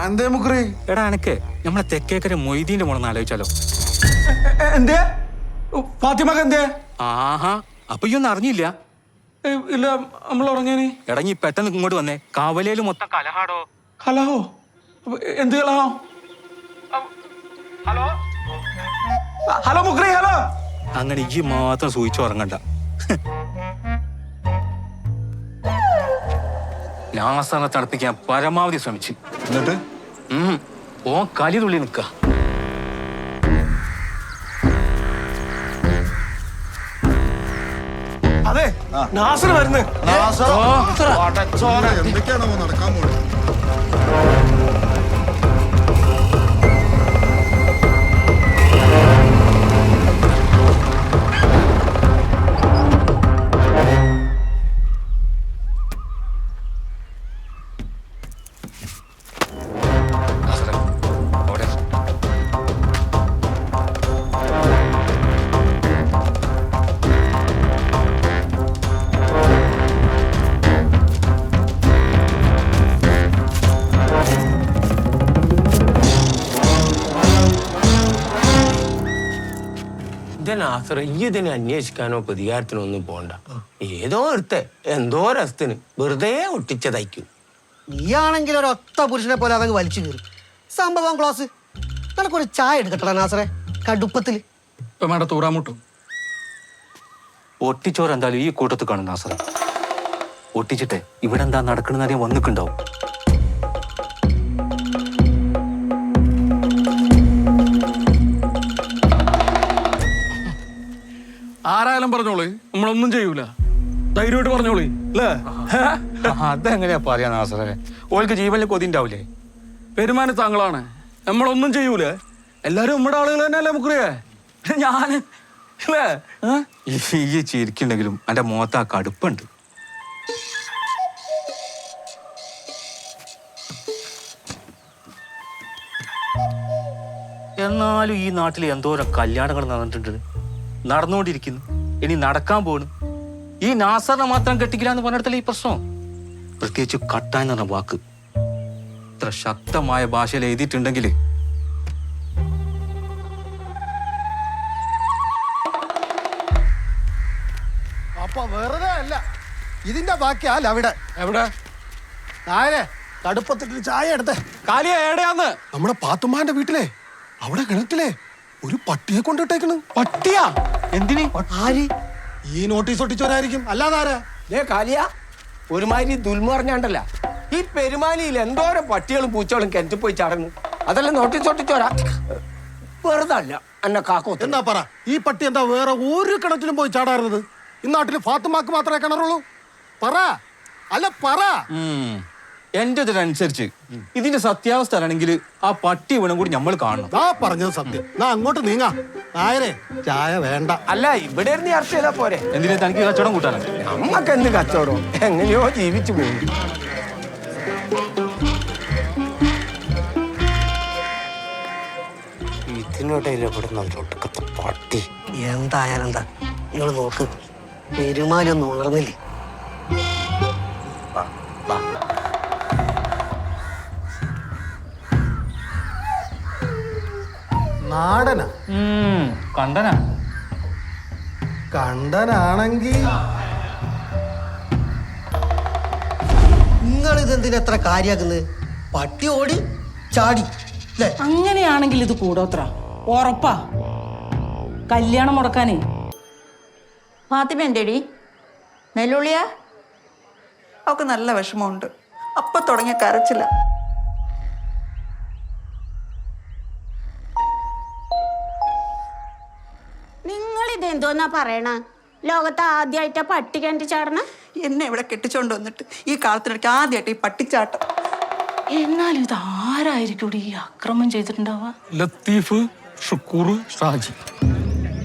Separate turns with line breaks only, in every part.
എന്തേ മുക്രി?
എടാ എനക്ക് നമ്മളെ തെക്കേക്കര മൊയ്തീന്റെ മോളെന്ന് ആലോചിച്ചാലോ?
എന്തേ? ഫാത്തിമക്ക് എന്തേ?
ആഹാ, അപ്പൊ ഈ ഒന്നും അറിഞ്ഞില്ല?
ഇല്ല, നമ്മൾ ഉറങ്ങിയനി.
എടാ നീ പെട്ടെന്ന് ഇങ്ങോട്ട് വന്നേ, കാവലയില് മൊത്തം കലഹാടോ.
ഹലോ, എന്ത് കലഹോ? ഹലോ ഹലോ മുക്രി, ഹലോ.
അങ്ങനെ ഈ മാത്രം സൂചിച്ചു ഉറങ്ങണ്ട. നാസറിനെ തണുപ്പിക്കാൻ പരമാവധി ശ്രമിച്ചു.
എന്നിട്ട്
ഓൻ കലി തുള്ളി നിക്ക.
അതെ, നാസർ വരുന്നു.
എന്തൊക്കെയാണോ നടക്കാൻ പോകുന്നത്?
ഈ ഇതിനെ അന്വേഷിക്കാനോ പ്രതികാരത്തിനോ ഒന്നും പോണ്ട. ഏതോ ഒരുത്തെ എന്തോ രസത്തിന് വെറുതെ ഒട്ടിച്ചതയ്ക്കും.
നീയാണെങ്കിൽ ഒരൊത്ത പുരുഷനെ പോലെ അതങ്ങ് വലിച്ചു കയറി. സംഭവം ക്ലോസ്. നിനക്കൊരു ചായ എടുക്കട്ടടാ നാസറെ, കടുപ്പത്തില്.
ഇപ്പൊ വേണ്ട തൂറാമുട്ടും.
ഒട്ടിച്ചോറ് എന്തായാലും ഈ കൂട്ടത്തിൽ കാണും നാസറ. ഒട്ടിച്ചിട്ടെ ഇവിടെ എന്താ നടക്കണെന്ന് അറിയാൻ വന്നിട്ടുണ്ടാവും.
ആരായാലും പറഞ്ഞോളി, നമ്മളൊന്നും ചെയ്യൂല. ധൈര്യമായിട്ട് പറഞ്ഞോളി അല്ലേ?
അതെങ്ങനെയാ പറയാ നാസറെ? ഓൾക്ക് ജീവനിൽ കൊതി ഉണ്ടാവില്ലേ?
പെരുമാനം താങ്കളാണ്, നമ്മളൊന്നും ചെയ്യൂലേ. എല്ലാരും നമ്മുടെ ആളുകൾ തന്നെയല്ലേ മുക്രിയേ? ഞാൻ അല്ലേ?
ഈ ചിരിക്കുണ്ടെങ്കിലും എന്റെ മുഖത്ത് ആ കടുപ്പുണ്ട്. എന്നാലും ഈ നാട്ടിൽ എന്തോരം കല്യാണങ്ങൾ നടന്നിട്ടുണ്ട്, നടന്നുകൊണ്ടിരിക്കുന്നു, ഇനി നടക്കാൻ പോണു. ഈ നാസറിനെ മാത്രം കെട്ടിക്കില്ല എന്ന് പറഞ്ഞിടത്തല്ലേ ഈ പ്രശ്നം. പ്രത്യേകിച്ച് കട്ട എന്ന് പറഞ്ഞ വാക്ക് ഇത്ര ശക്തമായ ഭാഷയിൽ എഴുതിയിട്ടുണ്ടെങ്കിൽ
അപ്പൊ വെറുതെ അല്ല, ഇതിന്റെ ബാക്കിയല്ല. അവിടെ
എവിടെ
നായരെ കടുപ്പത്തിട്ട് ചായ എടുത്തേ.
കാലിയ എവിടെയാന്ന്?
നമ്മുടെ പാത്തുമ്മാന്റെ വീട്ടിലെ അവിടെ കിണറ്റിലെ ഒരു പട്ടിയെ കൊണ്ടിട്ടേക്കണ്.
പട്ടിയാ? എന്തിന്?
ആര്?
ഈ നോട്ടീസ് ഒട്ടിച്ചവരായിരിക്കും, അല്ലാതാരാ?
കാലിയ ഒരുമാതിരി ദുൽമറിഞ്ഞാണ്ടല്ല. ഈ പെരുമാലിയിൽ എന്തോരം പട്ടികളും പൂച്ചകളും കിണറ്റിൽ പോയി ചടങ്ങും. അതെല്ലാം നോട്ടീസ് ഒട്ടിച്ചോരാ. വെറുതെ അല്ല എന്നെ കാക്കോത്ത്.
എന്താ പറ, ഈ പട്ടി എന്താ വേറെ ഒരു കിണറ്റിലും പോയി ചാടാറുന്നത്? ഈ നാട്ടില് ഫാത്തുമാക്ക് മാത്രമേ കിണറുള്ളൂ? പറ, അല്ല പറ.
എന്റെ ഇതിനനുസരിച്ച് ഇതിന്റെ സത്യാവസ്ഥ ആണെങ്കിൽ ആ പട്ടി വീണും കൂടി നമ്മൾ കാണണം.
ആ പറഞ്ഞത് സത്യം. അങ്ങോട്ട് നീങ്ങാ. നായരെ ചായ വേണ്ട.
അല്ല, ഇവിടെ ഇരുന്ന് ചർച്ച ചെയ്താ പോരെ?
എന്തിനാ തനിക്ക് കച്ചവടം കൂട്ടാണ്?
നമ്മക്ക് എന്ത് കച്ചവടം? എങ്ങനെയോ ജീവിച്ചു പോകും. ഇതിനിടയിൽ ഇവിടെ ഒടുക്കത്തെ പട്ടി.
എന്തായാലും എന്താ, നിങ്ങൾ നോക്ക്, പെരുമാലൊന്നും ഉണർന്നില്ലേ?
നാടനാ?
കണ്ടനാ?
കണ്ടനാണെങ്കി
നിങ്ങൾ ഇതെന്തിനാ എത്ര കാര്യാക്കുന്നത്? പട്ടി ഓടി ചാടി അല്ലേ?
അങ്ങനെയാണെങ്കിൽ ഇത് കൂടോത്ര ഉറപ്പാ. കല്യാണം മുടക്കാനേ.
ഫാത്തിമ എന്തേടി? നെല്ലുള്ളിയാ? അവൾക്ക് നല്ല വിഷമമുണ്ട്. അപ്പൊ തുടങ്ങിയ കരച്ചില്ല.
നിങ്ങളിതെന്തോന്നാ പറയണ? ലോകത്ത് ആദ്യമായിട്ടാ പട്ടി കിണറ്റി ചാടണ?
എന്നെ ഇവിടെ കെട്ടിച്ചോണ്ട് വന്നിട്ട് ഈ കാലത്തിനിടയ്ക്ക് ആദ്യമായിട്ട് ഈ പട്ടിച്ചാട്ടം.
എന്നാലും ഇത് ആരായിരിക്കും ഈ അക്രമം ചെയ്തിട്ടുണ്ടാവുക?
ലത്തീഫ്, ഷുക്കൂർ, ഷാജി,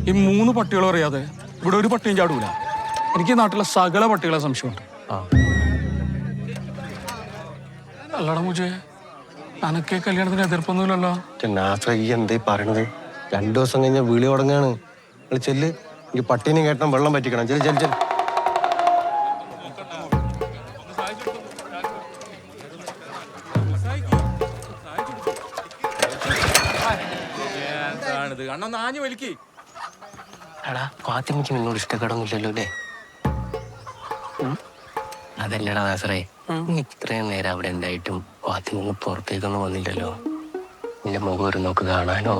ഈ 3 പട്ടികളും അറിയാതെ ഇവിടെ ഒരു പട്ടിയും ചാടൂല. എനിക്ക് നാട്ടിലെ സകല പട്ടികളെ സംശയമുണ്ട്. അല്ലടാ മുജേ, അനക്കെ കല്യാണത്തിന് എതിർപ്പൊന്നുമില്ലല്ലോ?
എന്തേ പറയണത്? 2 ദിവസം കഴിഞ്ഞ വിളി തുടങ്ങാണ്. ചെല്ല്, ഈ പട്ടീനെ കേട്ടാൻ വെള്ളം പറ്റിക്കണം. ചെല് ചെല് ചെല്.
വണ്ടിയാണിത്, അണ്ണ ഒന്ന് ആഞ്ഞു വലിക്ക്.
എടാ ഫാത്തിമയ്ക്ക് നിന്നോട് ഇഷ്ടക്കേടൊന്നുമില്ലല്ലോ അല്ലേ? അതല്ലടാ നാസറേ, ഇത്രയും നേരം അവിടെ ഉണ്ടായിട്ടും ഫാത്തിമ പുറത്തേക്കൊന്നും വന്നില്ലല്ലോ. നിന്റെ മുഖം ഒരു നോക്ക് കാണാനോ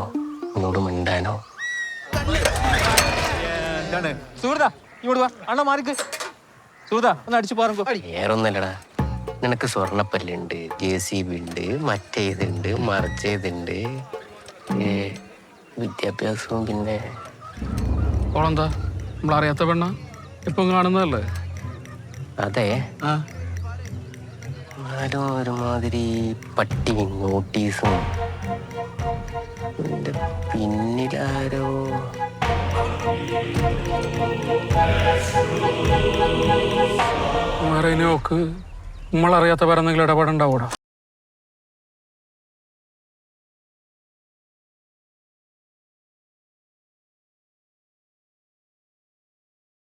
നിന്നോട് മിണ്ടാനോ?
എന്താണ് സുഹൃത്താ, ഇങ്ങോട്ട് വാ, അണ്ണ മാറിക്ക്. സുഹൃത്താ ഒന്ന് അടിച്ചു പാറുമ്പോ.
വേറൊന്നല്ലടാ, നിനക്ക് സ്വർണ്ണപ്പല്ലുണ്ട്, JCB ഉണ്ട്, മറ്റേതുണ്ട്, മറിച്ചേതുണ്ട്, വിദ്യാഭ്യാസവും പിന്നെ
ഓളെന്താ നമ്മളറിയാത്ത പെണ്ണ ഇപ്പം കാണുന്നതല്ലേ?
അതെ. എന്നാലും ഒരുമാതിരി പട്ടി നോട്ടീസും ഇതിന്റെ പിന്നിലാരോ.
വേറെ ഇനി നോക്ക് നമ്മളറിയാത്ത വേറെ എന്തെങ്കിലും ഇടപാടുണ്ടാവൂടാ.